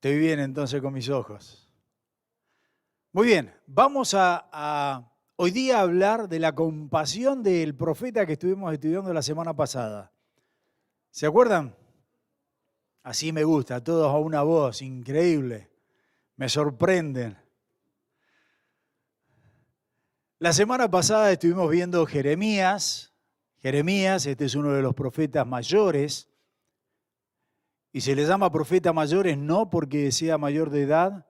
Estoy bien entonces con mis ojos. Muy bien, vamos a hoy día hablar de la compasión del profeta que estuvimos estudiando la semana pasada. ¿Se acuerdan? Así me gusta, todos a una voz, increíble. Me sorprenden. La semana pasada estuvimos viendo Jeremías. Jeremías, este es uno de los profetas mayores. Y se le llama profeta mayores no porque sea mayor de edad,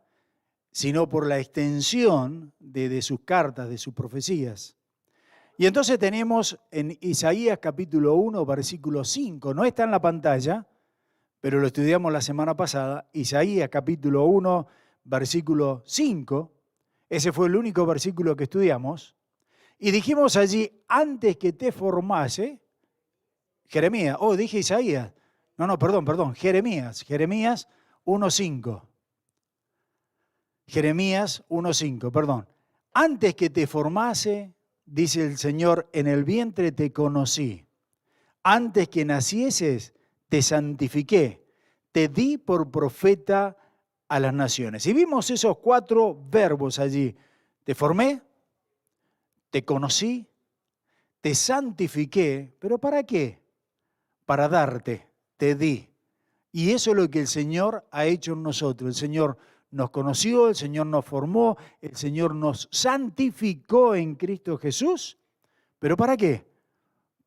sino por la extensión de sus cartas, de sus profecías. Y entonces tenemos en Isaías capítulo 1, versículo 5, no está en la pantalla, pero lo estudiamos la semana pasada, Isaías capítulo 1, versículo 5, ese fue el único versículo que estudiamos, y dijimos allí, antes que te formase, Jeremías, dije Isaías, perdón, Jeremías 1:5. Jeremías 1:5, perdón. Antes que te formase, dice el Señor, en el vientre te conocí. Antes que nacieses, te santifiqué. Te di por profeta a las naciones. Y vimos esos 4 verbos allí. Te formé, te conocí, te santifiqué. ¿Pero para qué? Para darte, te di. Y eso es lo que el Señor ha hecho en nosotros. El Señor nos conoció, el Señor nos formó, el Señor nos santificó en Cristo Jesús. ¿Pero para qué?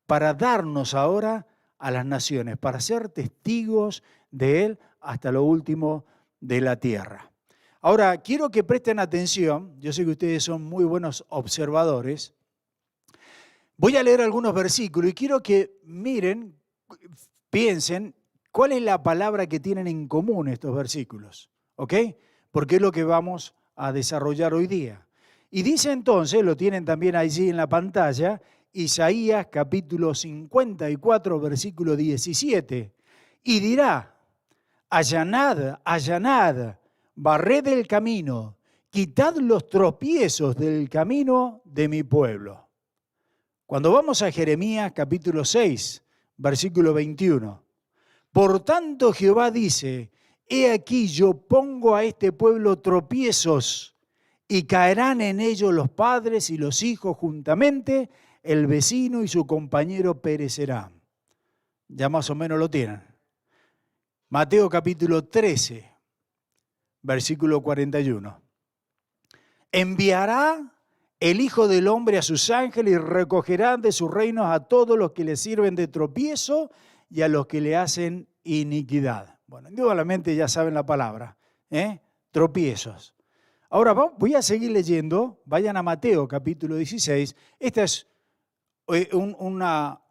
Para darnos ahora a las naciones, para ser testigos de Él hasta lo último de la tierra. Ahora, quiero que presten atención, yo sé que ustedes son muy buenos observadores. Voy a leer algunos versículos y quiero que miren, piensen, ¿cuál es la palabra que tienen en común estos versículos? ¿Ok? Porque es lo que vamos a desarrollar hoy día. Y dice entonces, lo tienen también allí en la pantalla, Isaías capítulo 54, versículo 17. Y dirá, allanad, allanad, barred el camino, quitad los tropiezos del camino de mi pueblo. Cuando vamos a Jeremías capítulo 6, versículo 21. Por tanto Jehová dice, he aquí yo pongo a este pueblo tropiezos y caerán en ellos los padres y los hijos juntamente, el vecino y su compañero perecerán. Ya más o menos lo tienen. Mateo capítulo 13, versículo 41. Enviará el Hijo del Hombre a sus ángeles y recogerán de sus reinos a todos los que le sirven de tropiezo y a los que le hacen iniquidad. Bueno, indudablemente ya saben la palabra, tropiezos. Ahora voy a seguir leyendo, vayan a Mateo capítulo 16. Esta es una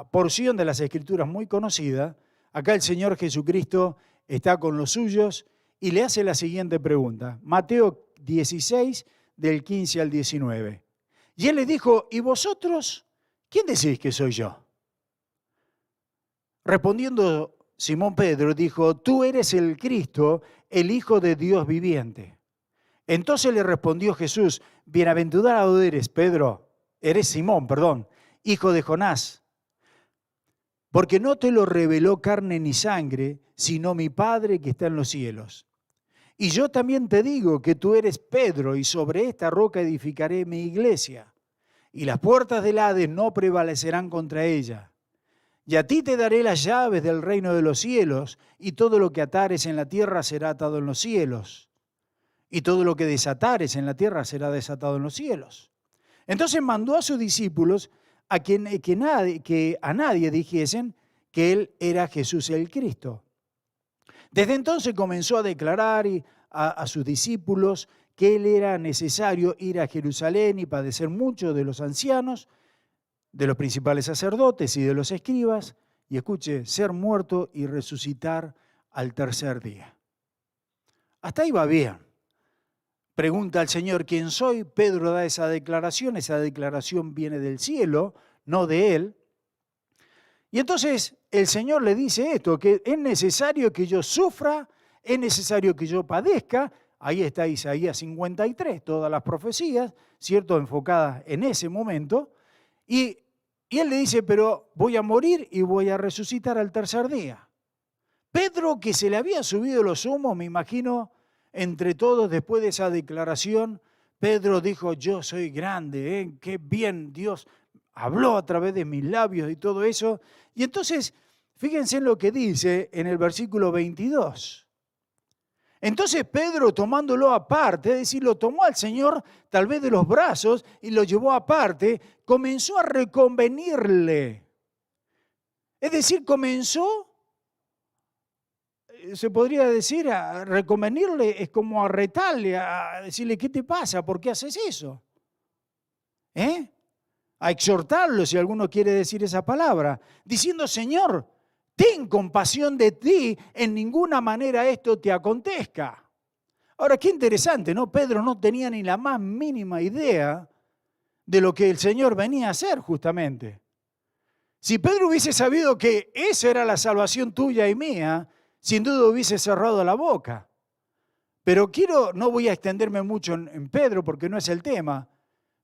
porción de las Escrituras muy conocida. Acá el Señor Jesucristo está con los suyos y le hace la siguiente pregunta. Mateo 16, del 15 al 19. Y él le dijo, ¿y vosotros quién decís que soy yo? Respondiendo Simón Pedro dijo, tú eres el Cristo, el Hijo de Dios viviente. Entonces le respondió Jesús, bienaventurado eres, Simón, hijo de Jonás, porque no te lo reveló carne ni sangre, sino mi Padre que está en los cielos. Y yo también te digo que tú eres Pedro, y sobre esta roca edificaré mi iglesia, y las puertas del Hades no prevalecerán contra ella. Y a ti te daré las llaves del reino de los cielos, y todo lo que atares en la tierra será atado en los cielos, y todo lo que desatares en la tierra será desatado en los cielos. Entonces mandó a sus discípulos que a nadie dijesen que él era Jesús el Cristo. Desde entonces comenzó a declarar a sus discípulos que él era necesario ir a Jerusalén y padecer mucho de los ancianos, de los principales sacerdotes y de los escribas, y escuche, ser muerto y resucitar al tercer día. Hasta ahí va bien. Pregunta al Señor, ¿quién soy? Pedro da esa declaración viene del cielo, no de él. Y entonces el Señor le dice esto, que es necesario que yo sufra, es necesario que yo padezca. Ahí está Isaías 53, todas las profecías, ¿cierto?, enfocadas en ese momento. Y él le dice, pero voy a morir y voy a resucitar al tercer día. Pedro, que se le había subido los humos, me imagino, entre todos, después de esa declaración, Pedro dijo, yo soy grande, qué bien Dios habló a través de mis labios y todo eso. Y entonces, fíjense en lo que dice en el versículo 22. Entonces Pedro, tomándolo aparte, es decir, lo tomó al Señor tal vez de los brazos y lo llevó aparte, comenzó a reconvenirle. Es decir, comenzó, se podría decir, a reconvenirle, es como a retarle, a decirle, ¿qué te pasa? ¿Por qué haces eso? A exhortarlo, si alguno quiere decir esa palabra, diciendo, Señor, ten compasión de ti, en ninguna manera esto te acontezca. Ahora, qué interesante, ¿no? Pedro no tenía ni la más mínima idea de lo que el Señor venía a hacer justamente. Si Pedro hubiese sabido que esa era la salvación tuya y mía, sin duda hubiese cerrado la boca. Pero no voy a extenderme mucho en Pedro porque no es el tema,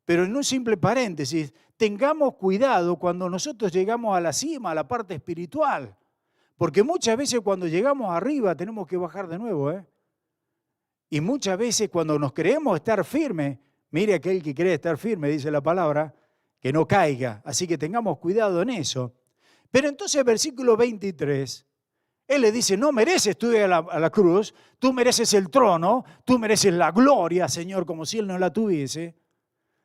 pero en un simple paréntesis, tengamos cuidado cuando nosotros llegamos a la cima, a la parte espiritual. Porque muchas veces cuando llegamos arriba tenemos que bajar de nuevo, Y muchas veces cuando nos creemos estar firmes, mire aquel que cree estar firme, dice la palabra, que no caiga. Así que tengamos cuidado en eso. Pero entonces versículo 23, él le dice, no mereces tú ir a la cruz, tú mereces el trono, tú mereces la gloria, Señor, como si Él no la tuviese.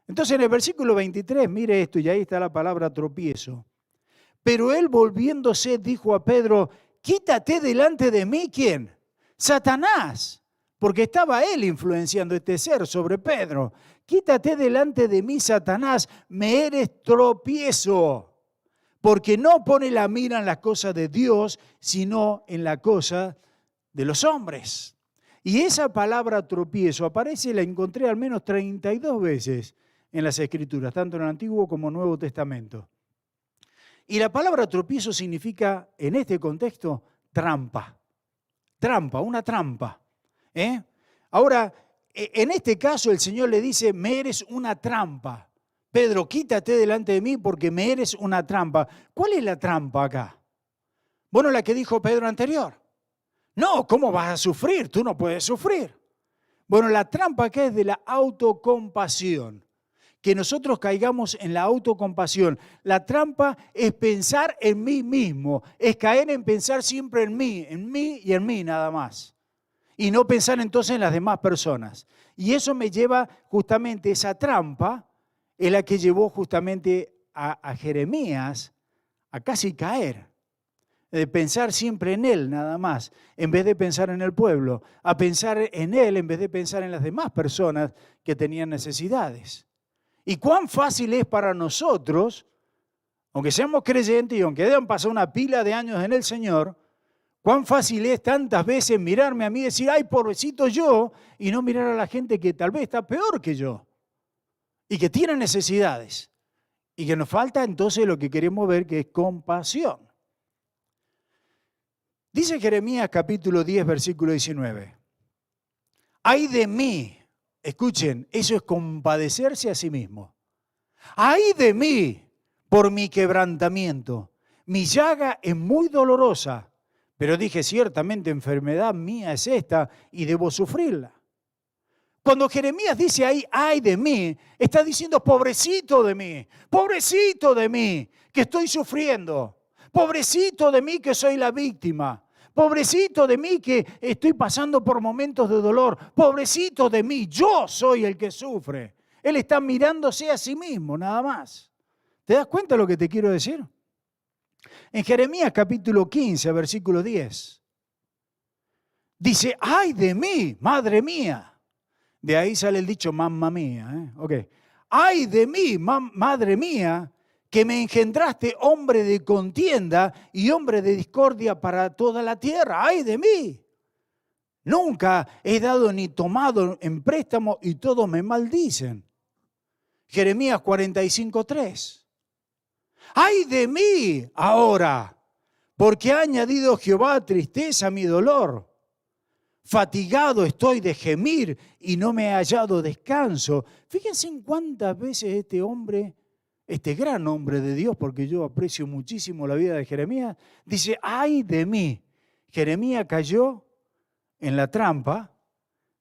Entonces en el versículo 23, mire esto, y ahí está la palabra tropiezo. Pero él volviéndose dijo a Pedro, quítate delante de mí, ¿quién? Satanás, porque estaba él influenciando este ser sobre Pedro. Quítate delante de mí, Satanás, me eres tropiezo, porque no pone la mira en las cosas de Dios, sino en la cosa de los hombres. Y esa palabra tropiezo aparece, la encontré al menos 32 veces en las Escrituras, tanto en el Antiguo como en el Nuevo Testamento. Y la palabra tropiezo significa, en este contexto, trampa. Trampa, una trampa. Ahora, en este caso el Señor le dice, me eres una trampa. Pedro, quítate delante de mí porque me eres una trampa. ¿Cuál es la trampa acá? Bueno, la que dijo Pedro anterior. No, ¿cómo vas a sufrir? Tú no puedes sufrir. Bueno, la trampa acá es de la autocompasión. Que nosotros caigamos en la autocompasión. La trampa es pensar en mí mismo, es caer en pensar siempre en mí y en mí nada más. Y no pensar entonces en las demás personas. Y eso me lleva justamente, esa trampa es la que llevó justamente a Jeremías a casi caer. De pensar siempre en él nada más, en vez de pensar en el pueblo, a pensar en él en vez de pensar en las demás personas que tenían necesidades. Y cuán fácil es para nosotros, aunque seamos creyentes y aunque hayan pasado una pila de años en el Señor, cuán fácil es tantas veces mirarme a mí y decir, ay, pobrecito yo, y no mirar a la gente que tal vez está peor que yo y que tiene necesidades. Y que nos falta entonces lo que queremos ver, que es compasión. Dice Jeremías capítulo 10, versículo 19. Ay de mí. Escuchen, eso es compadecerse a sí mismo. ¡Ay de mí por mi quebrantamiento! Mi llaga es muy dolorosa, pero dije, ciertamente enfermedad mía es esta y debo sufrirla. Cuando Jeremías dice ahí, ¡ay de mí!, está diciendo, pobrecito de mí, que estoy sufriendo, pobrecito de mí que soy la víctima. Pobrecito de mí que estoy pasando por momentos de dolor. Pobrecito de mí, yo soy el que sufre. Él está mirándose a sí mismo, nada más. ¿Te das cuenta de lo que te quiero decir? En Jeremías capítulo 15, versículo 10, dice, ¡ay de mí, madre mía! De ahí sale el dicho, mamma mía. Okay. ¡Ay de mí, madre mía! Que me engendraste hombre de contienda y hombre de discordia para toda la tierra. ¡Ay de mí! Nunca he dado ni tomado en préstamo y todos me maldicen. Jeremías 45:3. ¡Ay de mí ahora! Porque ha añadido Jehová tristeza a mi dolor. Fatigado estoy de gemir y no me he hallado descanso. Fíjense en cuántas veces este hombre, este gran hombre de Dios, porque yo aprecio muchísimo la vida de Jeremías, dice, ¡ay de mí! Jeremías cayó en la trampa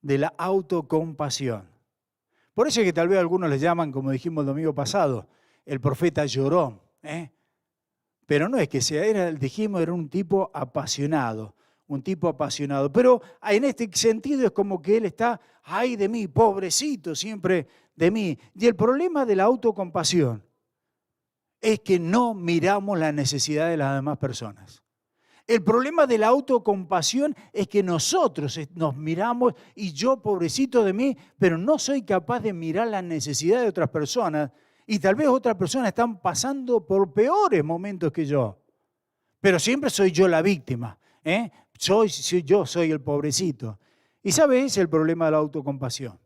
de la autocompasión. Por eso es que tal vez algunos le llaman, como dijimos el domingo pasado, el profeta llorón. Pero no es que sea, dijimos, era un tipo apasionado. Un tipo apasionado. Pero en este sentido es como que él está, ay de mí, pobrecito, siempre de mí. Y el problema de la autocompasión es que no miramos la necesidad de las demás personas. El problema de la autocompasión es que nosotros nos miramos y yo, pobrecito de mí, pero no soy capaz de mirar la necesidad de otras personas. Y tal vez otras personas están pasando por peores momentos que yo. Pero siempre soy yo la víctima. Yo soy el pobrecito. ¿Y sabes? Es el problema de la autocompasión.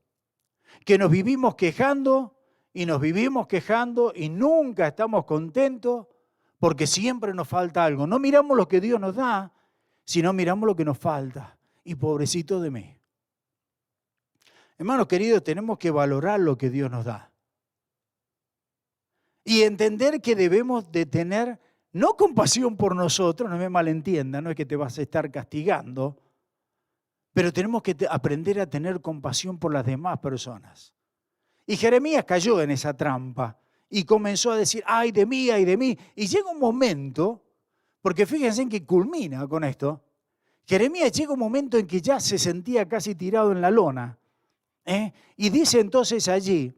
Que nos vivimos quejando y nos vivimos quejando y nunca estamos contentos porque siempre nos falta algo. No miramos lo que Dios nos da, sino miramos lo que nos falta. Y pobrecito de mí. Hermanos queridos, tenemos que valorar lo que Dios nos da. Y entender que debemos de tener, no compasión por nosotros, no me malentiendan, no es que te vas a estar castigando, pero tenemos que aprender a tener compasión por las demás personas. Y Jeremías cayó en esa trampa y comenzó a decir, ay de mí, ay de mí. Y llega un momento, porque fíjense en que culmina con esto, Jeremías llega un momento en que ya se sentía casi tirado en la lona. Y dice entonces allí,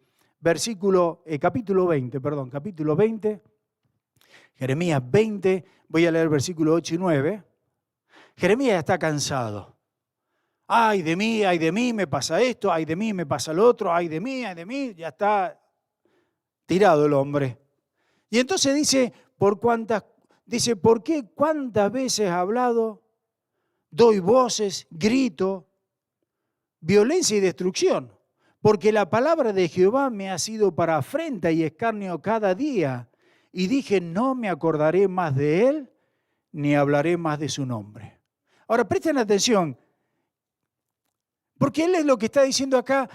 capítulo 20, Jeremías 20, voy a leer versículo 8 y 9. Jeremías está cansado. Ay de mí me pasa esto, ay de mí me pasa lo otro, ay de mí, ya está tirado el hombre. Y entonces dice, ¿por qué cuántas veces he hablado? Doy voces, grito, violencia y destrucción. Porque la palabra de Jehová me ha sido para afrenta y escarnio cada día. Y dije, no me acordaré más de él, ni hablaré más de su nombre. Ahora, presten atención, porque él es lo que está diciendo acá.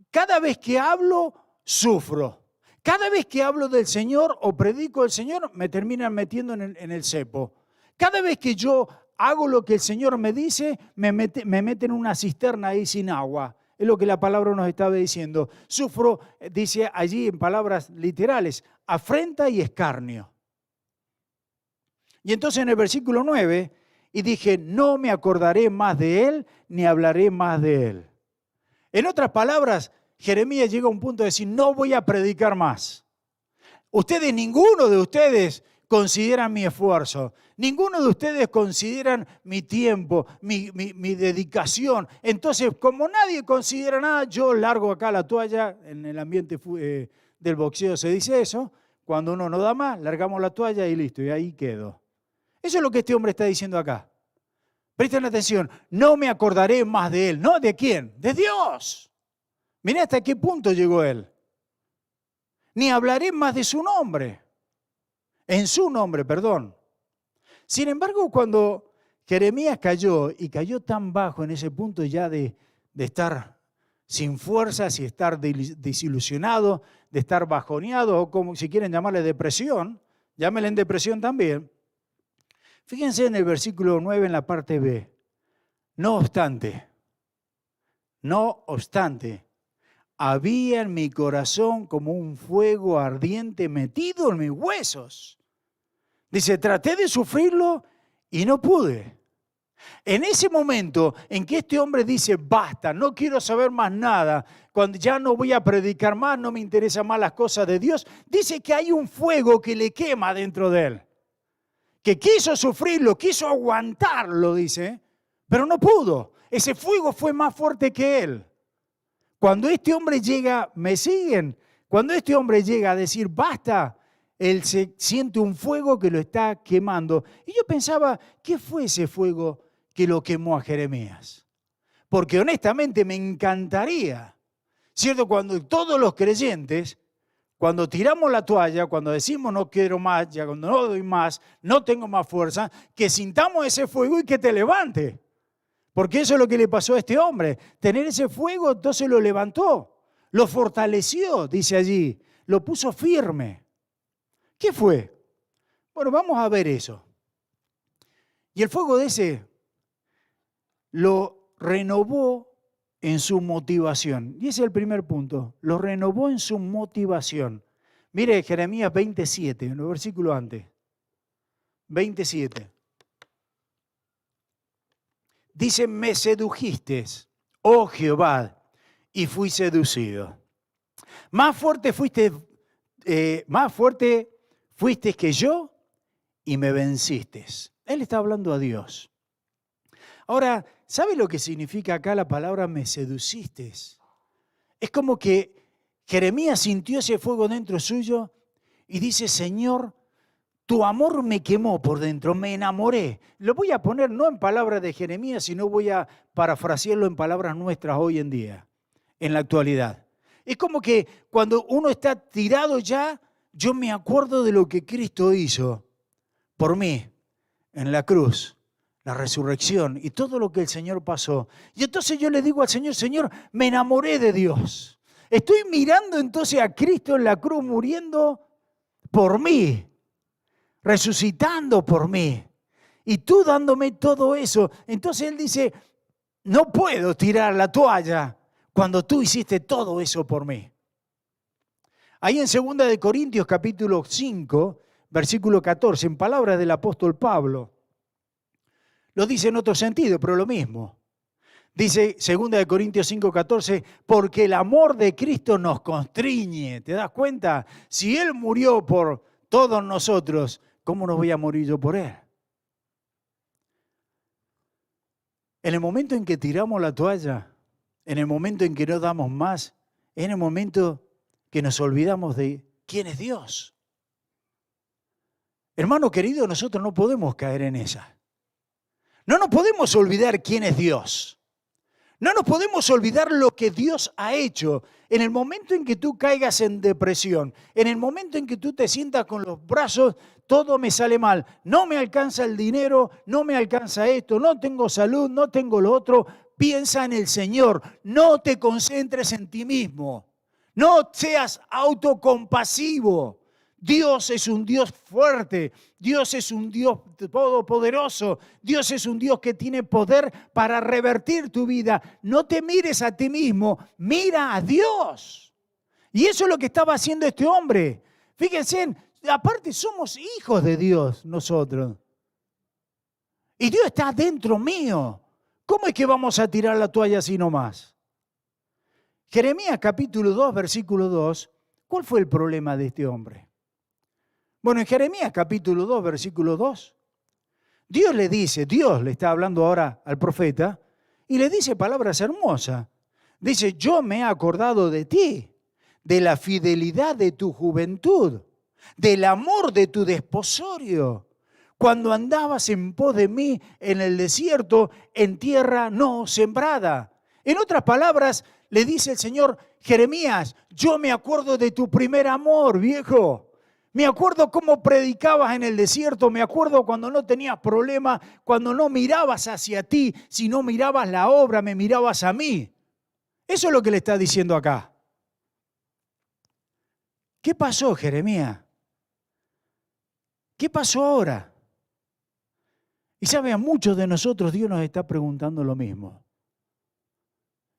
Cada vez que hablo, sufro. Cada vez que hablo del Señor o predico del Señor, me terminan metiendo en el cepo. Cada vez que yo hago lo que el Señor me dice, me meten en una cisterna ahí sin agua. Es lo que la palabra nos estaba diciendo. Sufro, dice allí en palabras literales, afrenta y escarnio. Y entonces en el versículo 9, y dije, no me acordaré más de él, ni hablaré más de él. En otras palabras, Jeremías llega a un punto de decir, no voy a predicar más. Ninguno de ustedes consideran mi esfuerzo. Ninguno de ustedes consideran mi tiempo, mi dedicación. Entonces, como nadie considera nada, yo largo acá la toalla. En el ambiente del boxeo se dice eso. Cuando uno no da más, largamos la toalla y listo, y ahí quedo. Eso es lo que este hombre está diciendo acá. Presten atención, no me acordaré más de él. ¿No? ¿De quién? De Dios. Mirá hasta qué punto llegó él. Ni hablaré más de su nombre. En su nombre, perdón. Sin embargo, cuando Jeremías cayó, y cayó tan bajo en ese punto ya de estar sin fuerzas y estar desilusionado, de estar bajoneado, o como si quieren llamarle depresión, llámenle en depresión también. Fíjense en el versículo 9 en la parte B. No obstante, había en mi corazón como un fuego ardiente metido en mis huesos. Dice, traté de sufrirlo y no pude. En ese momento en que este hombre dice, basta, no quiero saber más nada, cuando ya no voy a predicar más, no me interesan más las cosas de Dios, dice que hay un fuego que le quema dentro de él. Que quiso sufrirlo, quiso aguantarlo, dice, pero no pudo. Ese fuego fue más fuerte que él. Cuando este hombre llega, ¿me siguen? Cuando este hombre llega a decir, basta, él se siente un fuego que lo está quemando. Y yo pensaba, ¿qué fue ese fuego que lo quemó a Jeremías? Porque honestamente me encantaría, ¿cierto? Cuando todos los creyentes, cuando tiramos la toalla, cuando decimos no quiero más, ya cuando no doy más, no tengo más fuerza, que sintamos ese fuego y que te levante. Porque eso es lo que le pasó a este hombre. Tener ese fuego, entonces lo levantó, lo fortaleció, dice allí, lo puso firme. ¿Qué fue? Bueno, vamos a ver eso. Y el fuego de ese lo renovó en su motivación. Y ese es el primer punto, lo renovó en su motivación. Mire Jeremías 27, en el versículo antes. 27. Dice, me sedujiste, oh Jehová, y fui seducido. Más fuerte fuiste que yo y me venciste. Él está hablando a Dios. Ahora, ¿sabe lo que significa acá la palabra me seduciste? Es como que Jeremías sintió ese fuego dentro suyo y dice, Señor, tu amor me quemó por dentro, me enamoré. Lo voy a poner no en palabras de Jeremías, sino voy a parafrasearlo en palabras nuestras hoy en día, en la actualidad. Es como que cuando uno está tirado ya, yo me acuerdo de lo que Cristo hizo por mí en la cruz, la resurrección y todo lo que el Señor pasó. Y entonces yo le digo al Señor, Señor, me enamoré de Dios. Estoy mirando entonces a Cristo en la cruz muriendo por mí, resucitando por mí. Y tú dándome todo eso. Entonces Él dice, no puedo tirar la toalla cuando tú hiciste todo eso por mí. Ahí en 2 de Corintios capítulo 5, versículo 14, en palabras del apóstol Pablo, lo dice en otro sentido, pero lo mismo. Dice 2 de Corintios 5, 14, porque el amor de Cristo nos constriñe. ¿Te das cuenta? Si Él murió por todos nosotros, ¿cómo no voy a morir yo por Él? En el momento en que tiramos la toalla, en el momento en que no damos más, en el momento que nos olvidamos de quién es Dios. Hermano querido, nosotros no podemos caer en esa. No nos podemos olvidar quién es Dios. No nos podemos olvidar lo que Dios ha hecho. En el momento en que tú caigas en depresión, en el momento en que tú te sientas con los brazos, todo me sale mal, no me alcanza el dinero, no me alcanza esto, no tengo salud, no tengo lo otro, piensa en el Señor, no te concentres en ti mismo, no seas autocompasivo. Dios es un Dios fuerte, Dios es un Dios todopoderoso, Dios es un Dios que tiene poder para revertir tu vida. No te mires a ti mismo, mira a Dios. Y eso es lo que estaba haciendo este hombre. Fíjense, aparte somos hijos de Dios nosotros. Y Dios está dentro mío. ¿Cómo es que vamos a tirar la toalla así nomás? Jeremías capítulo 2, versículo 2, ¿cuál fue el problema de este hombre? Bueno, en Jeremías capítulo 2, versículo 2, Dios le está hablando ahora al profeta y le dice palabras hermosas. Dice, yo me he acordado de ti, de la fidelidad de tu juventud, del amor de tu desposorio, cuando andabas en pos de mí en el desierto, en tierra no sembrada. En otras palabras, le dice el Señor, Jeremías, yo me acuerdo de tu primer amor, viejo. Me acuerdo cómo predicabas en el desierto, me acuerdo cuando no tenías problema, cuando no mirabas hacia ti, sino mirabas la obra, me mirabas a mí. Eso es lo que le está diciendo acá. ¿Qué pasó, Jeremías? ¿Qué pasó ahora? Y sabe, a muchos de nosotros Dios nos está preguntando lo mismo.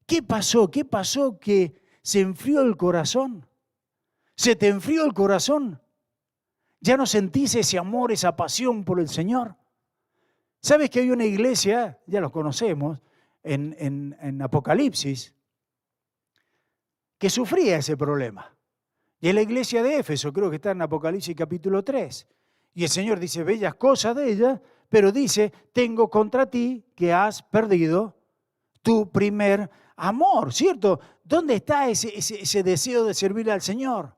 ¿Qué pasó? ¿Qué pasó que se enfrió el corazón? ¿Se te enfrió el corazón? ¿Ya no sentís ese amor, esa pasión por el Señor? ¿Sabes que hay una iglesia, ya los conocemos, en Apocalipsis, que sufría ese problema? Y es la iglesia de Éfeso, creo que está en Apocalipsis capítulo 3. Y el Señor dice bellas cosas de ella, pero dice, tengo contra ti que has perdido tu primer amor, ¿cierto? ¿Dónde está ese deseo de servir al Señor?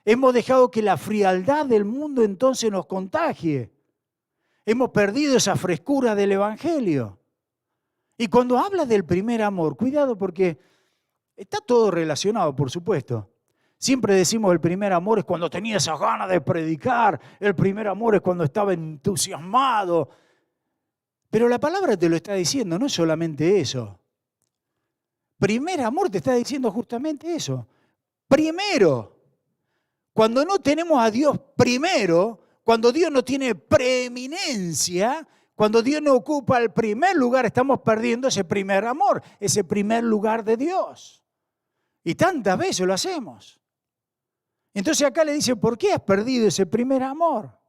Hemos dejado que la frialdad del mundo entonces nos contagie. Hemos perdido esa frescura del Evangelio. Y cuando habla del primer amor, cuidado porque está todo relacionado, por supuesto. Siempre decimos el primer amor es cuando tenía esas ganas de predicar, el primer amor es cuando estaba entusiasmado. Pero la palabra te lo está diciendo, no es solamente eso. Primer amor te está diciendo justamente eso. Primero. Cuando no tenemos a Dios primero, cuando Dios no tiene preeminencia, Cuando Dios no ocupa el primer lugar, estamos perdiendo ese primer amor, ese primer lugar de Dios. Y tantas veces lo hacemos. Entonces acá le dice, ¿por qué has perdido ese primer amor?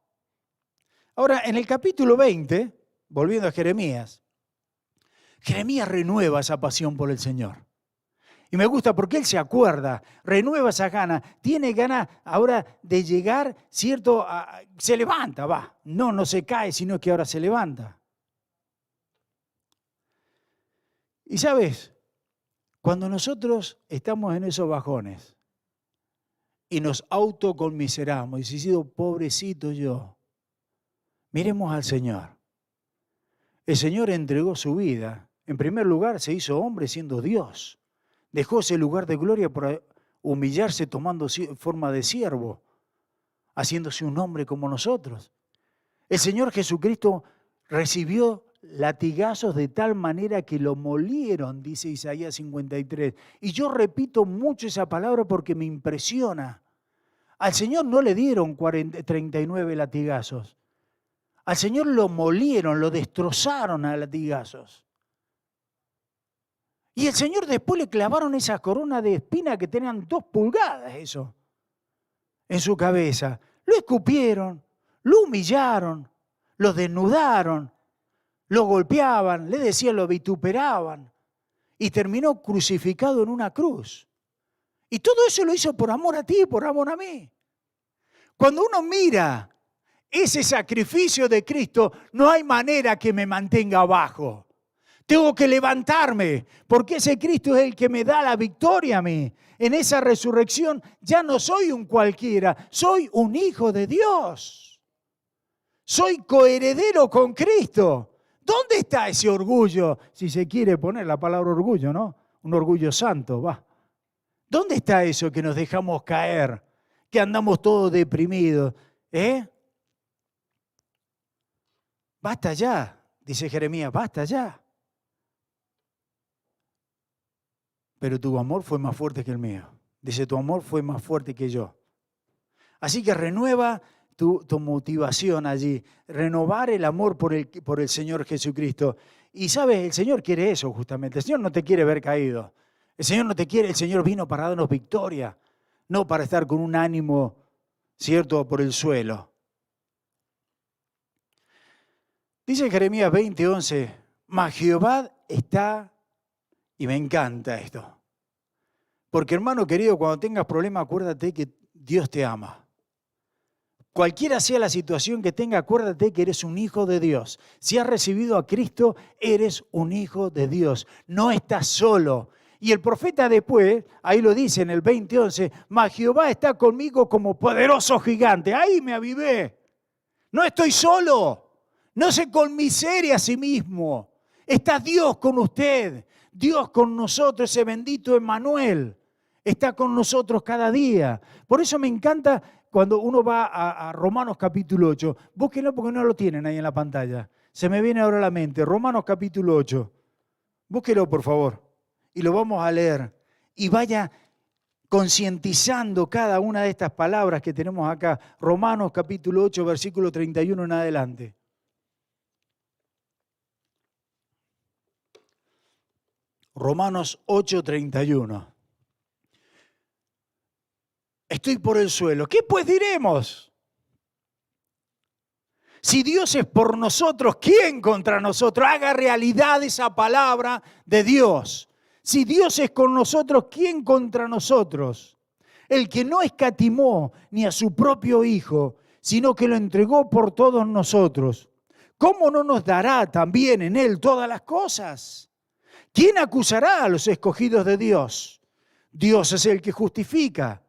Ahora, en el capítulo 20, volviendo a Jeremías, Jeremías renueva esa pasión por el Señor. Y me gusta porque él se acuerda, renueva esa gana, tiene ganas ahora de llegar, ¿cierto? Se levanta, va. No se cae, sino que ahora se levanta. Y sabes, cuando nosotros estamos en esos bajones y nos autoconmiseramos y si he sido pobrecito yo, miremos al Señor. El Señor entregó su vida. En primer lugar, se hizo hombre siendo Dios. Dejó ese lugar de gloria para humillarse tomando forma de siervo, haciéndose un hombre como nosotros. El Señor Jesucristo recibió latigazos de tal manera que lo molieron, dice Isaías 53. Y yo repito mucho esa palabra porque me impresiona. Al Señor no le dieron 39 latigazos. Al Señor lo molieron, lo destrozaron a latigazos. Y el Señor después le clavaron esa corona de espina que tenían 2 pulgadas, eso, en su cabeza. Lo escupieron, lo humillaron, lo desnudaron, lo golpeaban, le decían, lo vituperaban. Y terminó crucificado en una cruz. Y todo eso lo hizo por amor a ti, por amor a mí. Cuando uno mira ese sacrificio de Cristo, no hay manera que me mantenga abajo. Tengo que levantarme, porque ese Cristo es el que me da la victoria a mí. En esa resurrección ya no soy un cualquiera, soy un hijo de Dios. Soy coheredero con Cristo. ¿Dónde está ese orgullo? Si se quiere poner la palabra orgullo, ¿no? Un orgullo santo, va. ¿Dónde está eso que nos dejamos caer? Que andamos todos deprimidos, Basta ya, dice Jeremías, basta ya. Pero tu amor fue más fuerte que el mío. Dice, tu amor fue más fuerte que yo. Así que renueva tu motivación allí. Renovar el amor por el Señor Jesucristo. Y sabes, el Señor quiere eso justamente. El Señor no te quiere ver caído. El Señor no te quiere, el Señor vino para darnos victoria. No para estar con un ánimo, ¿cierto?, por el suelo. Dice Jeremías 20:11, mas Jehová está. Y me encanta esto. Porque hermano querido, cuando tengas problemas, acuérdate que Dios te ama. Cualquiera sea la situación que tenga, acuérdate que eres un hijo de Dios. Si has recibido a Cristo, eres un hijo de Dios. No estás solo. Y el profeta después, ahí lo dice en el 20:11, mas Jehová está conmigo como poderoso gigante. Ahí me avivé. No estoy solo. No se conmisere a sí mismo. Está Dios con usted. Dios con nosotros, ese bendito Emmanuel, está con nosotros cada día. Por eso me encanta cuando uno va a Romanos capítulo 8. Búsquenlo porque no lo tienen ahí en la pantalla. Se me viene ahora a la mente. Romanos capítulo 8. Búsquelo, por favor. Y lo vamos a leer. Y vaya concientizando cada una de estas palabras que tenemos acá. Romanos capítulo 8, versículo 31 en adelante. Romanos 8:31. Estoy por el suelo. ¿Qué pues diremos? Si Dios es por nosotros, ¿quién contra nosotros? Haga realidad esa palabra de Dios. Si Dios es con nosotros, ¿quién contra nosotros? El que no escatimó ni a su propio Hijo, sino que lo entregó por todos nosotros. ¿Cómo no nos dará también en Él todas las cosas? ¿Quién acusará a los escogidos de Dios? Dios es el que justifica.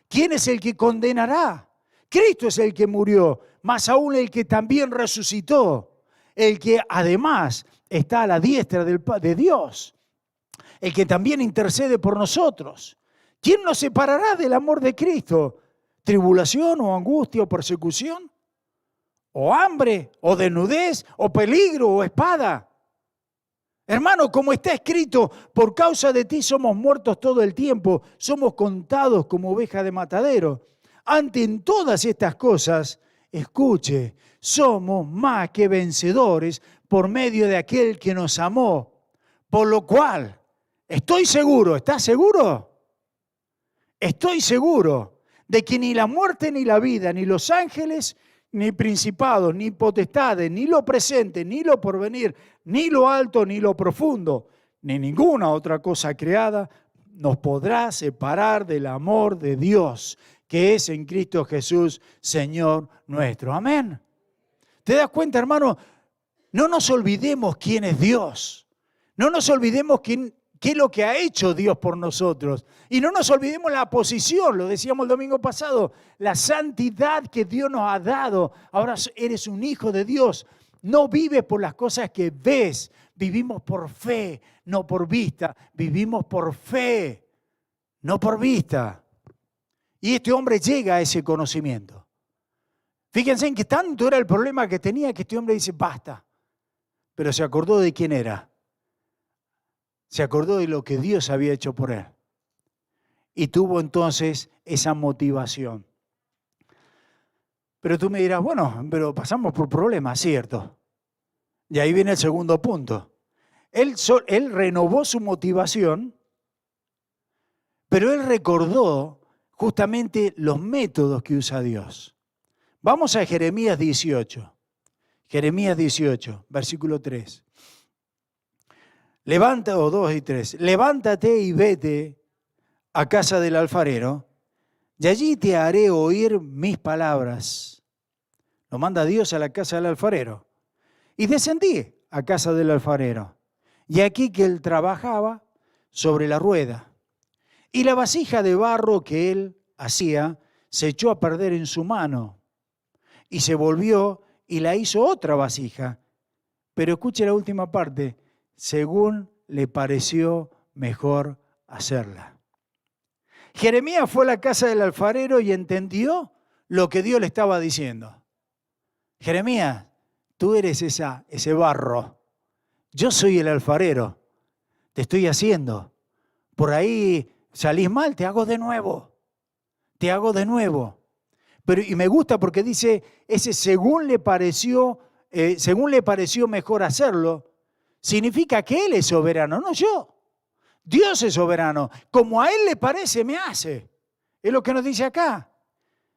¿Quién es el que condenará? Cristo es el que murió, más aún el que también resucitó, el que además está a la diestra de Dios, el que también intercede por nosotros. ¿Quién nos separará del amor de Cristo? ¿Tribulación o angustia o persecución? ¿O hambre o desnudez o peligro o espada? Hermano, como está escrito, por causa de ti somos muertos todo el tiempo, somos contados como ovejas de matadero. Ante en todas estas cosas, escuche, somos más que vencedores por medio de aquel que nos amó. Por lo cual, estoy seguro, ¿estás seguro? Estoy seguro de que ni la muerte ni la vida, ni los ángeles, ni principados, ni potestades, ni lo presente, ni lo porvenir, ni lo alto, ni lo profundo, ni ninguna otra cosa creada nos podrá separar del amor de Dios, que es en Cristo Jesús, Señor nuestro. Amén. ¿Te das cuenta, hermano? No nos olvidemos quién es Dios. No nos olvidemos qué es lo que ha hecho Dios por nosotros. Y no nos olvidemos la posición, lo decíamos el domingo pasado, la santidad que Dios nos ha dado. Ahora eres un hijo de Dios. No vives por las cosas que ves. Vivimos por fe, no por vista. Vivimos por fe, no por vista. Y este hombre llega a ese conocimiento. Fíjense en que tanto era el problema que tenía que este hombre dice, basta. Pero se acordó de quién era. Se acordó de lo que Dios había hecho por él. Y tuvo entonces esa motivación. Pero tú me dirás, bueno, pero pasamos por problemas, ¿cierto? Y ahí viene el segundo punto. Él renovó su motivación, pero él recordó justamente los métodos que usa Dios. Vamos a Jeremías 18. Jeremías 18, versículo 3. Levanta, o 2 y 3. Levántate y vete a casa del alfarero, y allí te haré oír mis palabras. Lo manda Dios a la casa del alfarero. Y descendí a casa del alfarero. Y aquí que él trabajaba sobre la rueda. Y la vasija de barro que él hacía se echó a perder en su mano. Y se volvió y la hizo otra vasija. Pero escuche la última parte. Según le pareció mejor hacerla. Jeremías fue a la casa del alfarero y entendió lo que Dios le estaba diciendo. Jeremías, tú eres ese barro. Yo soy el alfarero. Te estoy haciendo. Por ahí salís mal, te hago de nuevo. Te hago de nuevo. Y me gusta porque dice, ese según le pareció mejor hacerlo, significa que Él es soberano, no yo. Dios es soberano. Como a Él le parece, me hace. Es lo que nos dice acá.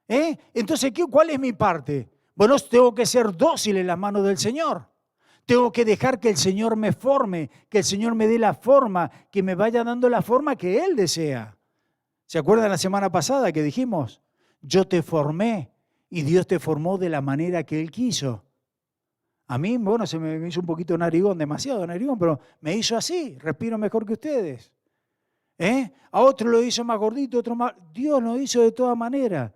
Entonces, ¿cuál es mi parte? Bueno, tengo que ser dócil en las manos del Señor. Tengo que dejar que el Señor me forme, que el Señor me dé la forma, que me vaya dando la forma que Él desea. ¿Se acuerdan la semana pasada que dijimos? Yo te formé y Dios te formó de la manera que Él quiso. A mí, bueno, se me hizo un poquito narigón, demasiado narigón, pero me hizo así, respiro mejor que ustedes. A otro lo hizo más gordito, otro más... Dios lo hizo de todas maneras.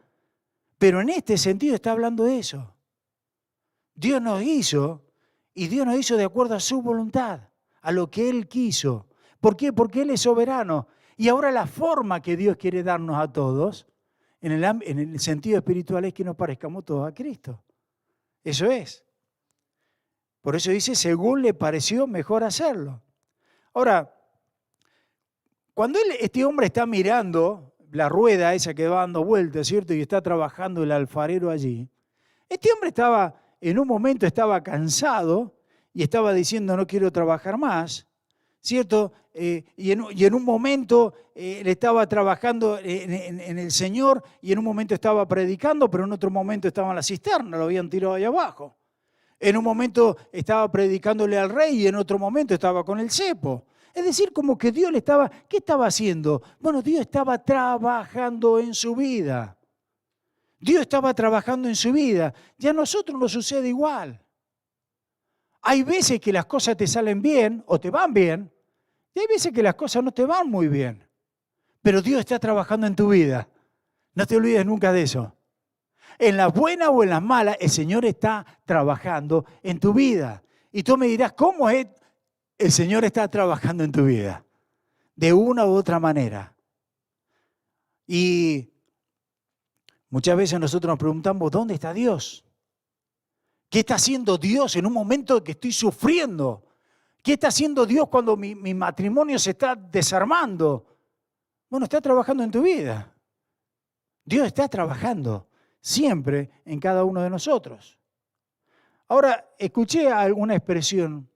Pero en este sentido está hablando de eso. Dios nos hizo, y Dios nos hizo de acuerdo a su voluntad, a lo que Él quiso. ¿Por qué? Porque Él es soberano. Y ahora la forma que Dios quiere darnos a todos, en el sentido espiritual, es que nos parezcamos todos a Cristo. Eso es. Por eso dice, según le pareció mejor hacerlo. Ahora, cuando este hombre está mirando la rueda esa que va dando vueltas, ¿cierto? Y está trabajando el alfarero allí, este hombre en un momento estaba cansado y estaba diciendo, no quiero trabajar más, ¿cierto? Y en un momento le estaba trabajando en el Señor y en un momento estaba predicando, pero en otro momento estaba en la cisterna, lo habían tirado ahí abajo. En un momento estaba predicándole al rey y en otro momento estaba con el cepo. Es decir, como que Dios ¿qué estaba haciendo? Bueno, Dios estaba trabajando en su vida. Dios estaba trabajando en su vida. Y a nosotros nos sucede igual. Hay veces que las cosas te salen bien o te van bien, y hay veces que las cosas no te van muy bien. Pero Dios está trabajando en tu vida. No te olvides nunca de eso. En las buenas o en las malas, el Señor está trabajando en tu vida. Y tú me dirás, ¿cómo es? El Señor está trabajando en tu vida. De una u otra manera. Y muchas veces nosotros nos preguntamos, ¿dónde está Dios? ¿Qué está haciendo Dios en un momento que estoy sufriendo? ¿Qué está haciendo Dios cuando mi matrimonio se está desarmando? Bueno, está trabajando en tu vida. Dios está trabajando siempre en cada uno de nosotros. Ahora, escuché alguna expresión.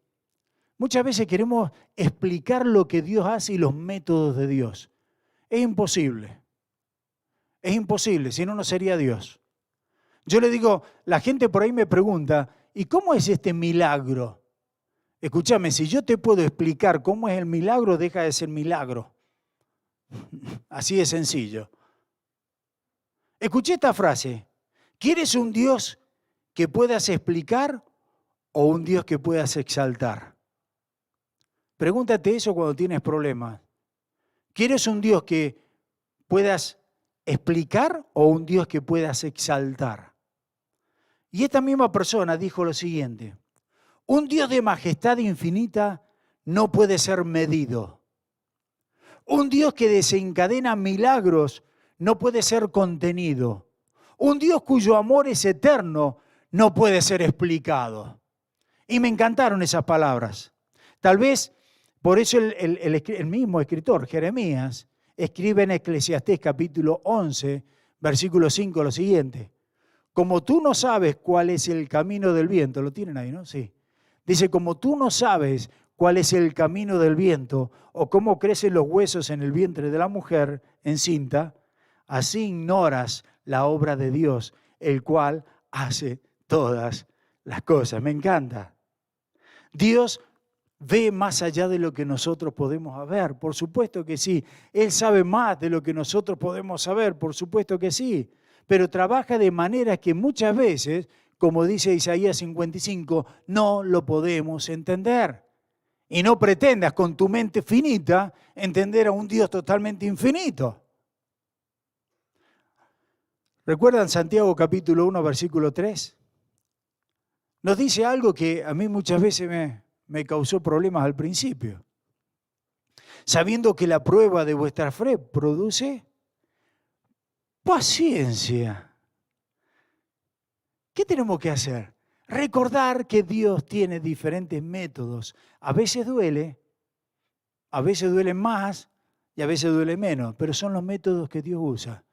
Muchas veces queremos explicar lo que Dios hace y los métodos de Dios. Es imposible. Es imposible, si no, no sería Dios. Yo le digo, la gente por ahí me pregunta, ¿y cómo es este milagro? Escúchame, si yo te puedo explicar cómo es el milagro, deja de ser milagro. Así de sencillo. Escuché esta frase. ¿Quieres un Dios que puedas explicar o un Dios que puedas exaltar? Pregúntate eso cuando tienes problemas. ¿Quieres un Dios que puedas explicar o un Dios que puedas exaltar? Y esta misma persona dijo lo siguiente: un Dios de majestad infinita no puede ser medido. Un Dios que desencadena milagros no puede ser contenido. Un Dios cuyo amor es eterno no puede ser explicado. Y me encantaron esas palabras. Tal vez por eso el mismo escritor, Jeremías, escribe en Eclesiastés capítulo 11, versículo 5 lo siguiente. Como tú no sabes cuál es el camino del viento, lo tienen ahí, ¿no? Sí. Dice, como tú no sabes cuál es el camino del viento o cómo crecen los huesos en el vientre de la mujer encinta, así ignoras la obra de Dios, el cual hace todas las cosas. Me encanta. Dios ve más allá de lo que nosotros podemos ver, por supuesto que sí. Él sabe más de lo que nosotros podemos saber, por supuesto que sí. Pero trabaja de manera que muchas veces, como dice Isaías 55, no lo podemos entender. Y no pretendas con tu mente finita entender a un Dios totalmente infinito. ¿Recuerdan Santiago capítulo 1, versículo 3? Nos dice algo que a mí muchas veces me causó problemas al principio. Sabiendo que la prueba de vuestra fe produce paciencia. ¿Qué tenemos que hacer? Recordar que Dios tiene diferentes métodos. A veces duele más y a veces duele menos, pero son los métodos que Dios usa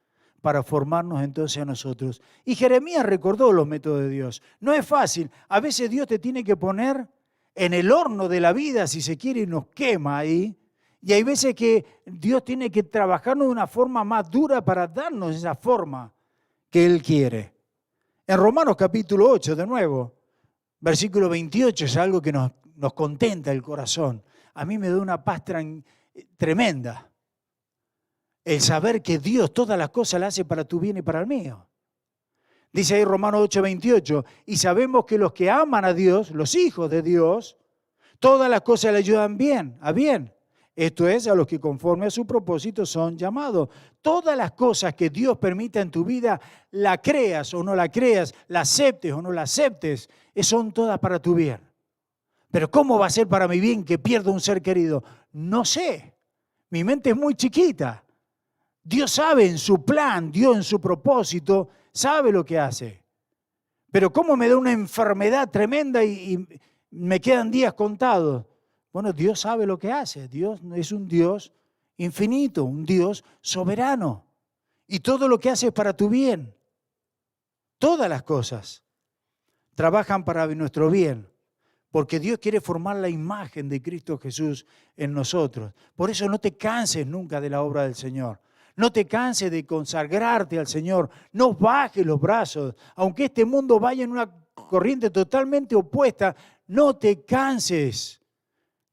para formarnos entonces a nosotros. Y Jeremías recordó los métodos de Dios. No es fácil. A veces Dios te tiene que poner en el horno de la vida, si se quiere, y nos quema ahí. Y hay veces que Dios tiene que trabajarnos de una forma más dura para darnos esa forma que Él quiere. En Romanos capítulo 8, de nuevo, versículo 28, es algo que nos contenta el corazón. A mí me da una paz tremenda. El saber que Dios todas las cosas las hace para tu bien y para el mío. Dice ahí Romanos 8, 28, y sabemos que los que aman a Dios, los hijos de Dios, todas las cosas le ayudan a bien. Esto es, a los que conforme a su propósito son llamados. Todas las cosas que Dios permita en tu vida, la creas o no la creas, la aceptes o no la aceptes, son todas para tu bien. Pero ¿cómo va a ser para mi bien que pierda un ser querido? No sé. Mi mente es muy chiquita. Dios sabe en su plan, Dios en su propósito, sabe lo que hace. Pero ¿cómo me da una enfermedad tremenda y me quedan días contados? Bueno, Dios sabe lo que hace. Dios es un Dios infinito, un Dios soberano. Y todo lo que hace es para tu bien. Todas las cosas trabajan para nuestro bien. Porque Dios quiere formar la imagen de Cristo Jesús en nosotros. Por eso no te canses nunca de la obra del Señor. No te canses de consagrarte al Señor. No bajes los brazos. Aunque este mundo vaya en una corriente totalmente opuesta, no te canses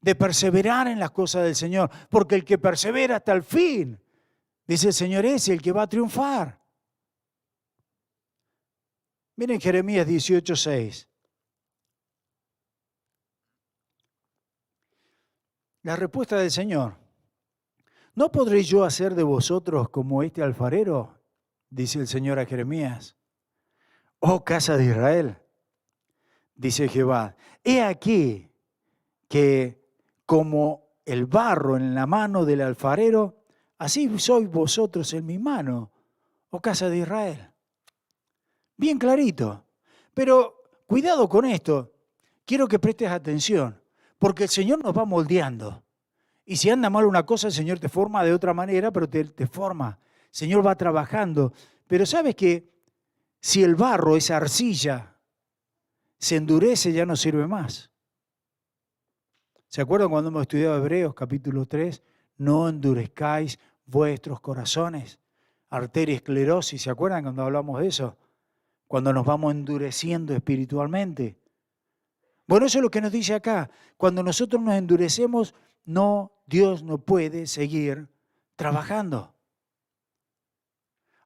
de perseverar en las cosas del Señor. Porque el que persevera hasta el fin, dice el Señor, es el que va a triunfar. Miren Jeremías 18:6. La respuesta del Señor. ¿No podré yo hacer de vosotros como este alfarero? Dice el Señor a Jeremías. Oh casa de Israel, dice Jehová, he aquí que como el barro en la mano del alfarero, así sois vosotros en mi mano, oh casa de Israel. Bien clarito. Pero cuidado con esto. Quiero que prestes atención, porque el Señor nos va moldeando. Y si anda mal una cosa, el Señor te forma de otra manera, pero te forma. El Señor va trabajando. Pero ¿sabes que si el barro, esa arcilla, se endurece ya no sirve más. ¿Se acuerdan cuando hemos estudiado Hebreos capítulo 3? No endurezcáis vuestros corazones. Arteriosclerosis, ¿se acuerdan cuando hablamos de eso? Cuando nos vamos endureciendo espiritualmente. Bueno, eso es lo que nos dice acá. Cuando nosotros nos endurecemos, Dios no puede seguir trabajando.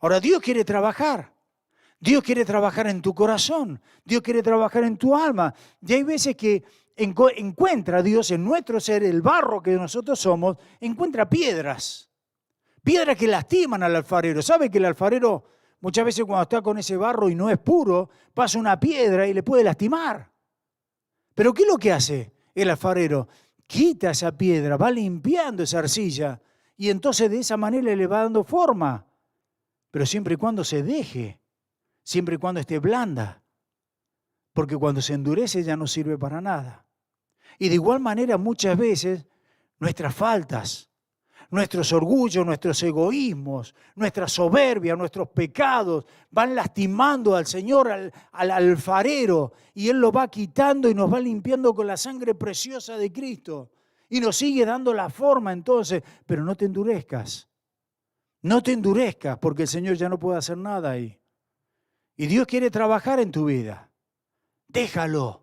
Ahora, Dios quiere trabajar. Dios quiere trabajar en tu corazón. Dios quiere trabajar en tu alma. Y hay veces que encuentra Dios en nuestro ser, el barro que nosotros somos, encuentra piedras. Piedras que lastiman al alfarero. ¿Sabe que el alfarero muchas veces cuando está con ese barro y no es puro, pasa una piedra y le puede lastimar? ¿Pero qué es lo que hace el alfarero? Quita esa piedra, va limpiando esa arcilla y entonces de esa manera le va dando forma. Pero siempre y cuando se deje, siempre y cuando esté blanda. Porque cuando se endurece ya no sirve para nada. Y de igual manera muchas veces nuestras faltas, nuestros orgullos, nuestros egoísmos, nuestra soberbia, nuestros pecados van lastimando al Señor, al alfarero, y Él lo va quitando y nos va limpiando con la sangre preciosa de Cristo. Y nos sigue dando la forma entonces, pero no te endurezcas. No te endurezcas porque el Señor ya no puede hacer nada ahí. Y Dios quiere trabajar en tu vida. Déjalo.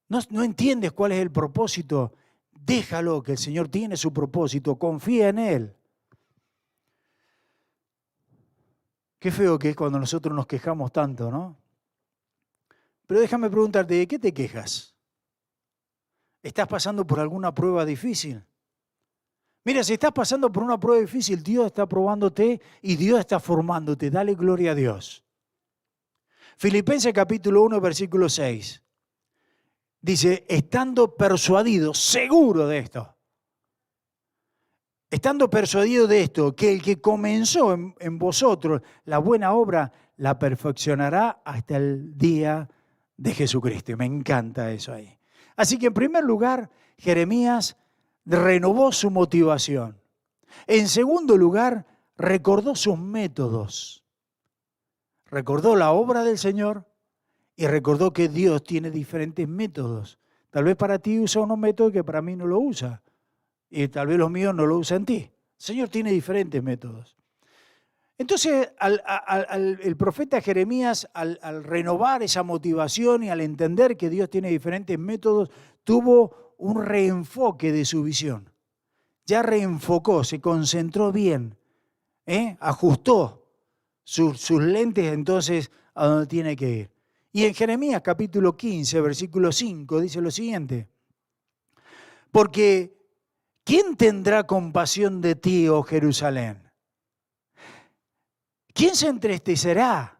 No entiendes cuál es el propósito. Déjalo, que el Señor tiene su propósito. Confía en Él. Qué feo que es cuando nosotros nos quejamos tanto, ¿no? Pero déjame preguntarte, ¿de qué te quejas? ¿Estás pasando por alguna prueba difícil? Mira, si estás pasando por una prueba difícil, Dios está probándote y Dios está formándote. Dale gloria a Dios. Filipenses capítulo 1, versículo 6. Dice, estando persuadido, seguro de esto. Estando persuadido de esto, que el que comenzó en vosotros la buena obra, la perfeccionará hasta el día de Jesucristo. Y me encanta eso ahí. Así que en primer lugar, Jeremías renovó su motivación. En segundo lugar, recordó sus métodos. Recordó la obra del Señor y recordó que Dios tiene diferentes métodos. Tal vez para ti usa unos métodos que para mí no lo usa. Y tal vez los míos no lo usan en ti. El Señor tiene diferentes métodos. Entonces, el profeta Jeremías, al renovar esa motivación y al entender que Dios tiene diferentes métodos, tuvo un reenfoque de su visión. Ya reenfocó, se concentró bien, ajustó sus lentes entonces a donde tiene que ir. Y en Jeremías capítulo 15, versículo 5, dice lo siguiente. Porque ¿quién tendrá compasión de ti, oh Jerusalén? ¿Quién se entristecerá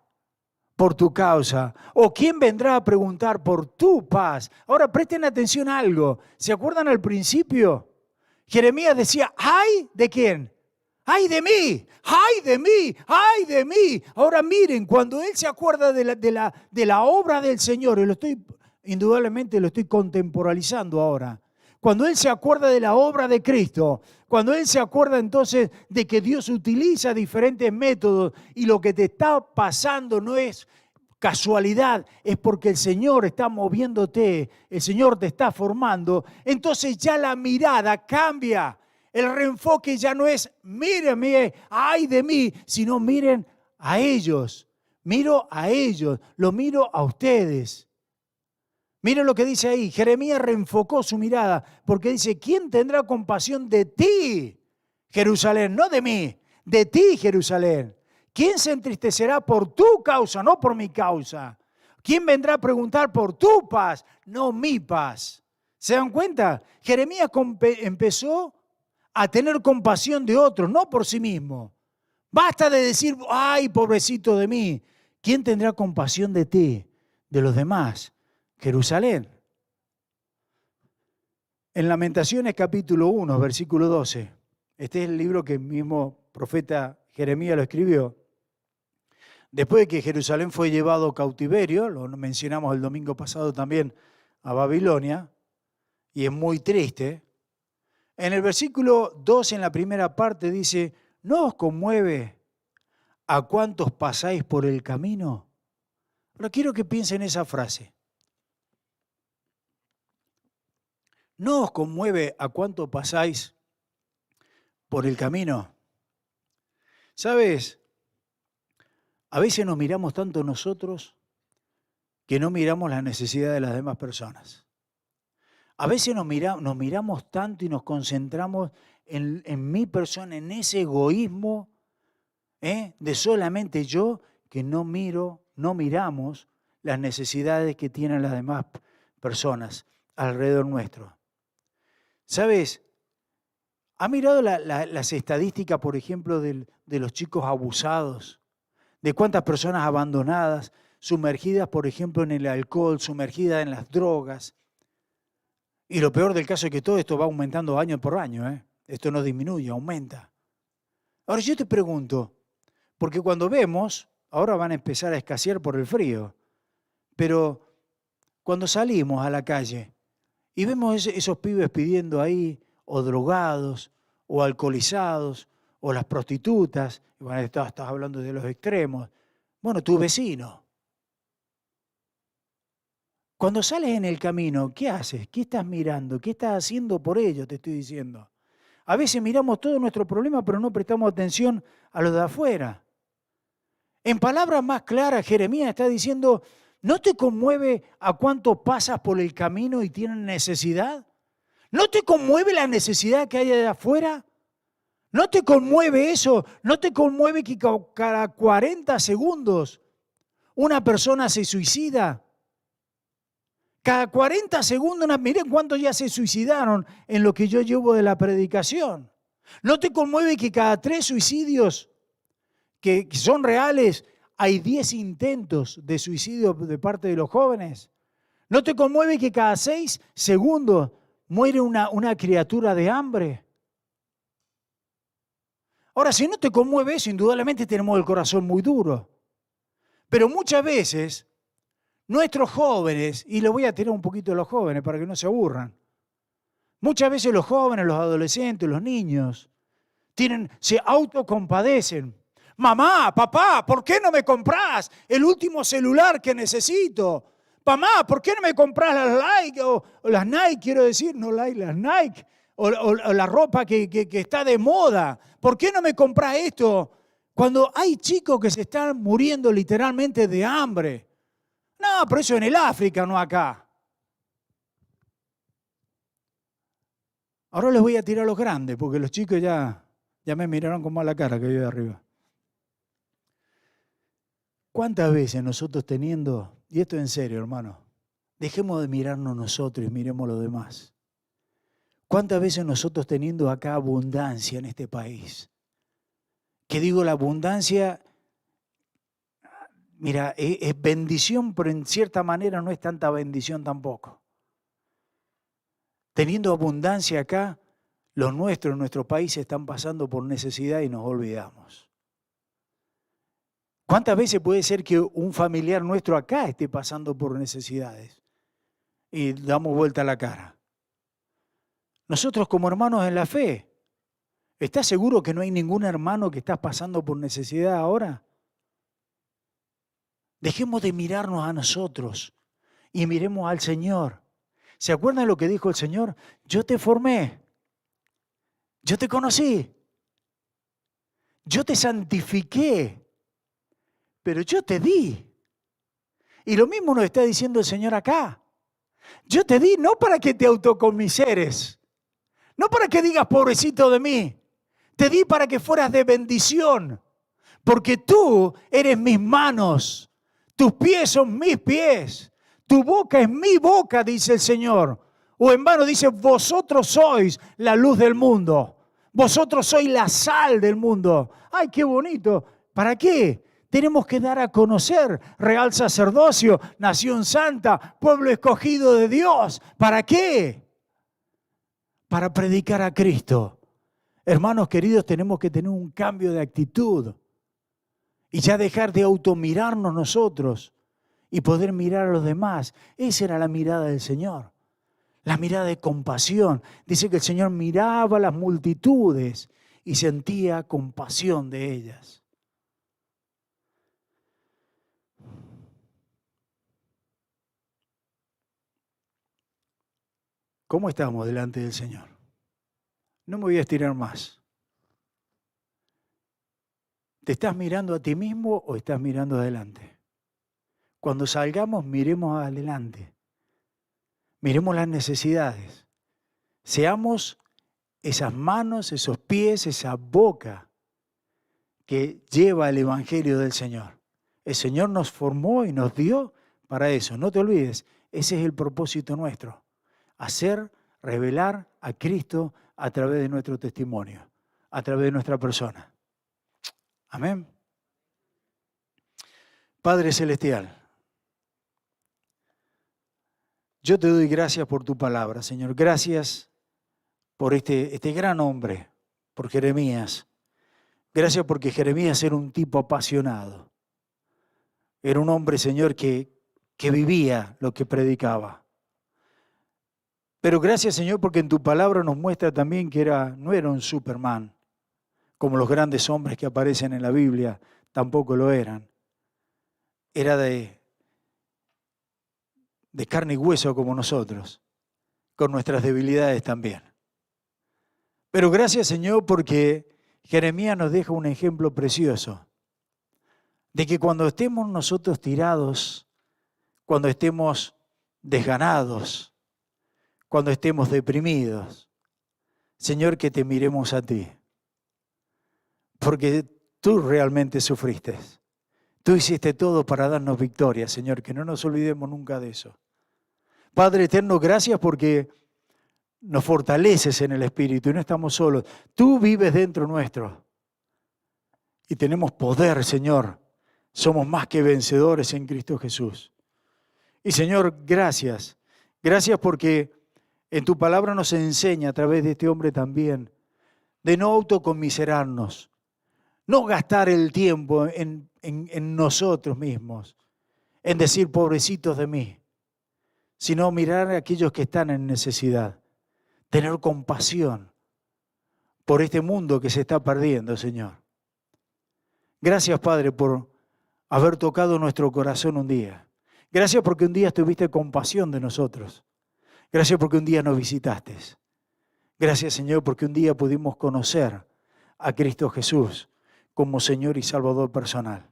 por tu causa? ¿O quién vendrá a preguntar por tu paz? Ahora presten atención a algo. ¿Se acuerdan al principio? Jeremías decía, ¡ay! ¿De quién? ¡Ay de mí! ¡Ay de mí! ¡Ay de mí! Ahora miren, cuando él se acuerda de la obra del Señor, y indudablemente lo estoy contemporalizando ahora. Cuando él se acuerda de la obra de Cristo, cuando él se acuerda entonces de que Dios utiliza diferentes métodos y lo que te está pasando no es casualidad, es porque el Señor está moviéndote, el Señor te está formando, entonces ya la mirada cambia. El reenfoque ya no es, mírenme, ay de mí, sino miren a ellos. Miro a ellos, lo miro a ustedes. Miren lo que dice ahí, Jeremías reenfocó su mirada, porque dice, ¿quién tendrá compasión de ti, Jerusalén? No de mí, de ti, Jerusalén. ¿Quién se entristecerá por tu causa, no por mi causa? ¿Quién vendrá a preguntar por tu paz, no mi paz? ¿Se dan cuenta? Jeremías empezó a tener compasión de otros, no por sí mismo. Basta de decir, ay, pobrecito de mí. ¿Quién tendrá compasión de ti, de los demás? Jerusalén. En Lamentaciones capítulo 1, versículo 12, este es el libro que el mismo profeta Jeremías lo escribió. Después de que Jerusalén fue llevado cautiverio, lo mencionamos el domingo pasado también, a Babilonia, y es muy triste. En el versículo 12, en la primera parte, dice, ¿no os conmueve a cuántos pasáis por el camino? Pero quiero que piensen esa frase. ¿No os conmueve a cuánto pasáis por el camino? ¿Sabes? A veces nos miramos tanto nosotros que no miramos las necesidades de las demás personas. A veces nos miramos tanto y nos concentramos en mi persona, en ese egoísmo de solamente yo, que no miramos las necesidades que tienen las demás personas alrededor nuestro. ¿Sabes? ¿Ha mirado las estadísticas, por ejemplo, de los chicos abusados? De cuántas personas abandonadas, sumergidas, por ejemplo, en el alcohol, sumergidas en las drogas. Y lo peor del caso es que todo esto va aumentando año por año. Esto no disminuye, aumenta. Ahora yo te pregunto, porque cuando vemos, ahora van a empezar a escasear por el frío, pero cuando salimos a la calle y vemos esos pibes pidiendo ahí, o drogados, o alcoholizados, o las prostitutas, bueno, estás hablando de los extremos, bueno, tu vecino. Cuando sales en el camino, ¿qué haces? ¿Qué estás mirando? ¿Qué estás haciendo por ello? Te estoy diciendo. A veces miramos todos nuestros problemas, pero no prestamos atención a los de afuera. En palabras más claras, Jeremías está diciendo, ¿no te conmueve a cuánto pasas por el camino y tienen necesidad? ¿No te conmueve la necesidad que hay de afuera? ¿No te conmueve eso? ¿No te conmueve que cada 40 segundos una persona se suicida? Cada 40 segundos, miren cuántos ya se suicidaron en lo que yo llevo de la predicación. ¿No te conmueve que cada 3 suicidios que son reales hay 10 intentos de suicidio de parte de los jóvenes? ¿No te conmueve que cada 6 segundos muere una criatura de hambre? Ahora, si no te conmueve eso, indudablemente tenemos el corazón muy duro. Pero muchas veces nuestros jóvenes, y le voy a tirar un poquito a los jóvenes para que no se aburran, muchas veces los jóvenes, los adolescentes, los niños, se autocompadecen. Mamá, papá, ¿por qué no me comprás el último celular que necesito? Mamá, ¿por qué no me comprás las Nike, quiero decir, no Nike, las Nike, o la ropa que está de moda? ¿Por qué no me comprás esto? Cuando hay chicos que se están muriendo literalmente de hambre. No, pero eso en el África, no acá. Ahora les voy a tirar a los grandes, porque los chicos ya me miraron con mala cara que yo de arriba. ¿Cuántas veces nosotros teniendo, y esto en serio, hermano, dejemos de mirarnos nosotros y miremos los demás? ¿Cuántas veces nosotros teniendo acá abundancia en este país? Que digo, la abundancia, mira, es bendición, pero en cierta manera no es tanta bendición tampoco. Teniendo abundancia acá, los nuestros en nuestro país están pasando por necesidad y nos olvidamos. ¿Cuántas veces puede ser que un familiar nuestro acá esté pasando por necesidades y damos vuelta a la cara? Nosotros como hermanos en la fe, ¿estás seguro que no hay ningún hermano que está pasando por necesidad ahora? Dejemos de mirarnos a nosotros y miremos al Señor. ¿Se acuerdan lo que dijo el Señor? Yo te formé, yo te conocí, yo te santifiqué, pero yo te di. Y lo mismo nos está diciendo el Señor acá. Yo te di no para que te autocomiseres, no para que digas pobrecito de mí. Te di para que fueras de bendición, porque tú eres mis manos, tus pies son mis pies, tu boca es mi boca, dice el Señor. O en vano dice, vosotros sois la luz del mundo, vosotros sois la sal del mundo. ¡Ay, qué bonito! ¿Para qué? Tenemos que dar a conocer, real sacerdocio, nación santa, pueblo escogido de Dios. ¿Para qué? Para predicar a Cristo. Hermanos queridos, tenemos que tener un cambio de actitud y ya dejar de automirarnos nosotros y poder mirar a los demás. Esa era la mirada del Señor, la mirada de compasión. Dice que el Señor miraba a las multitudes y sentía compasión de ellas. ¿Cómo estamos delante del Señor? No me voy a estirar más. ¿Te estás mirando a ti mismo o estás mirando adelante? Cuando salgamos, miremos adelante. Miremos las necesidades. Seamos esas manos, esos pies, esa boca que lleva el Evangelio del Señor. El Señor nos formó y nos dio para eso. No te olvides, ese es el propósito nuestro. Hacer, revelar a Cristo a través de nuestro testimonio, a través de nuestra persona. Amén. Padre Celestial, yo te doy gracias por tu palabra, Señor. Gracias por este gran hombre, por Jeremías. Gracias porque Jeremías era un tipo apasionado. Era un hombre, Señor, que vivía lo que predicaba. Pero gracias, Señor, porque en tu palabra nos muestra también que no era un Superman, como los grandes hombres que aparecen en la Biblia, tampoco lo eran. Era de carne y hueso como nosotros, con nuestras debilidades también. Pero gracias, Señor, porque Jeremías nos deja un ejemplo precioso de que cuando estemos nosotros tirados, cuando estemos desganados, cuando estemos deprimidos, Señor, que te miremos a ti, porque tú realmente sufriste. Tú hiciste todo para darnos victoria, Señor, que no nos olvidemos nunca de eso. Padre eterno, gracias porque nos fortaleces en el Espíritu y no estamos solos. Tú vives dentro nuestro y tenemos poder, Señor. Somos más que vencedores en Cristo Jesús. Y Señor, gracias. Gracias porque en tu palabra nos enseña a través de este hombre también de no autoconmiserarnos, no gastar el tiempo en nosotros mismos, en decir pobrecitos de mí, sino mirar a aquellos que están en necesidad, tener compasión por este mundo que se está perdiendo, Señor. Gracias, Padre, por haber tocado nuestro corazón un día. Gracias porque un día tuviste compasión de nosotros. Gracias porque un día nos visitaste. Gracias, Señor, porque un día pudimos conocer a Cristo Jesús como Señor y Salvador personal.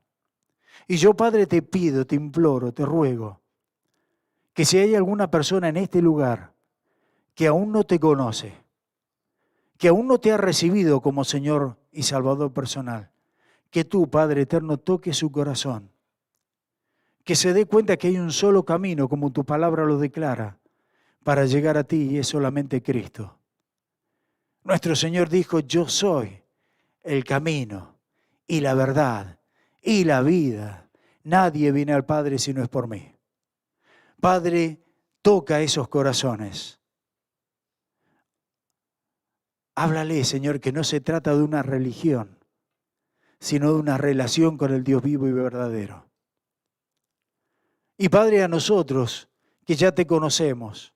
Y yo, Padre, te pido, te imploro, te ruego, que si hay alguna persona en este lugar que aún no te conoce, que aún no te ha recibido como Señor y Salvador personal, que tú, Padre eterno, toques su corazón, que se dé cuenta que hay un solo camino, como tu palabra lo declara, para llegar a ti, y es solamente Cristo. Nuestro Señor dijo, yo soy el camino y la verdad y la vida. Nadie viene al Padre si no es por mí. Padre, toca esos corazones. Háblale, Señor, que no se trata de una religión, sino de una relación con el Dios vivo y verdadero. Y Padre, a nosotros, que ya te conocemos,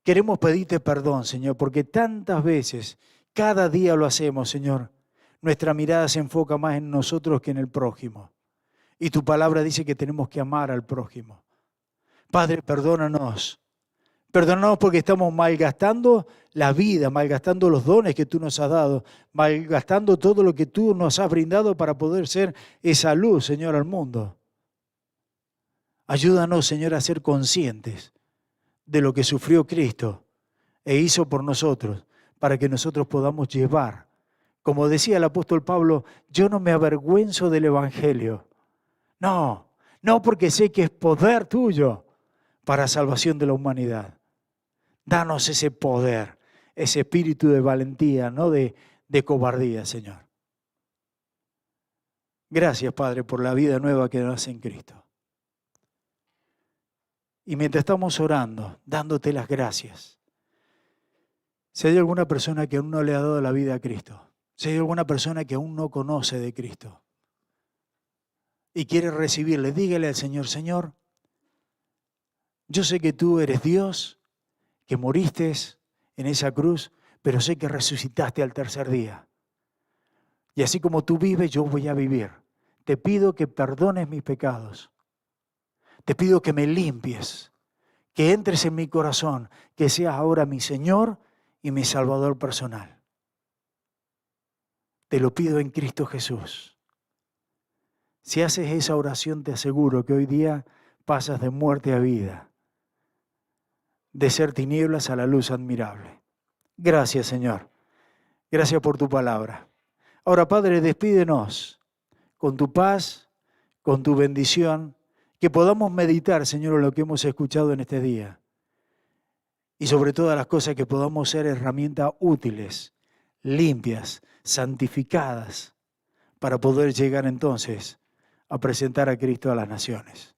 queremos pedirte perdón, Señor, porque tantas veces, cada día lo hacemos, Señor, nuestra mirada se enfoca más en nosotros que en el prójimo. Y tu palabra dice que tenemos que amar al prójimo. Padre, perdónanos. Perdónanos porque estamos malgastando la vida, malgastando los dones que tú nos has dado, malgastando todo lo que tú nos has brindado para poder ser esa luz, Señor, al mundo. Ayúdanos, Señor, a ser conscientes de lo que sufrió Cristo e hizo por nosotros, para que nosotros podamos llevar. Como decía el apóstol Pablo, yo no me avergüenzo del Evangelio. No, no porque sé que es poder tuyo para salvación de la humanidad. Danos ese poder, ese espíritu de valentía, no de cobardía, Señor. Gracias, Padre, por la vida nueva que nos en Cristo. Y mientras estamos orando, dándote las gracias, si hay alguna persona que aún no le ha dado la vida a Cristo, si hay alguna persona que aún no conoce de Cristo y quiere recibirle, dígale al Señor, Señor, yo sé que tú eres Dios, que moriste en esa cruz, pero sé que resucitaste al tercer día. Y así como tú vives, yo voy a vivir. Te pido que perdones mis pecados. Te pido que me limpies, que entres en mi corazón, que seas ahora mi Señor y mi Salvador personal. Te lo pido en Cristo Jesús. Si haces esa oración, te aseguro que hoy día pasas de muerte a vida, de ser tinieblas a la luz admirable. Gracias, Señor. Gracias por tu palabra. Ahora, Padre, despídenos con tu paz, con tu bendición, que podamos meditar, Señor, en lo que hemos escuchado en este día. Y sobre todas las cosas, que podamos ser herramientas útiles, limpias, santificadas, para poder llegar entonces a presentar a Cristo a las naciones.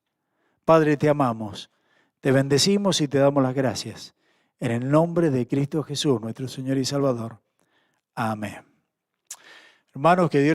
Padre, te amamos, te bendecimos y te damos las gracias. En el nombre de Cristo Jesús, nuestro Señor y Salvador. Amén. Hermanos, que Dios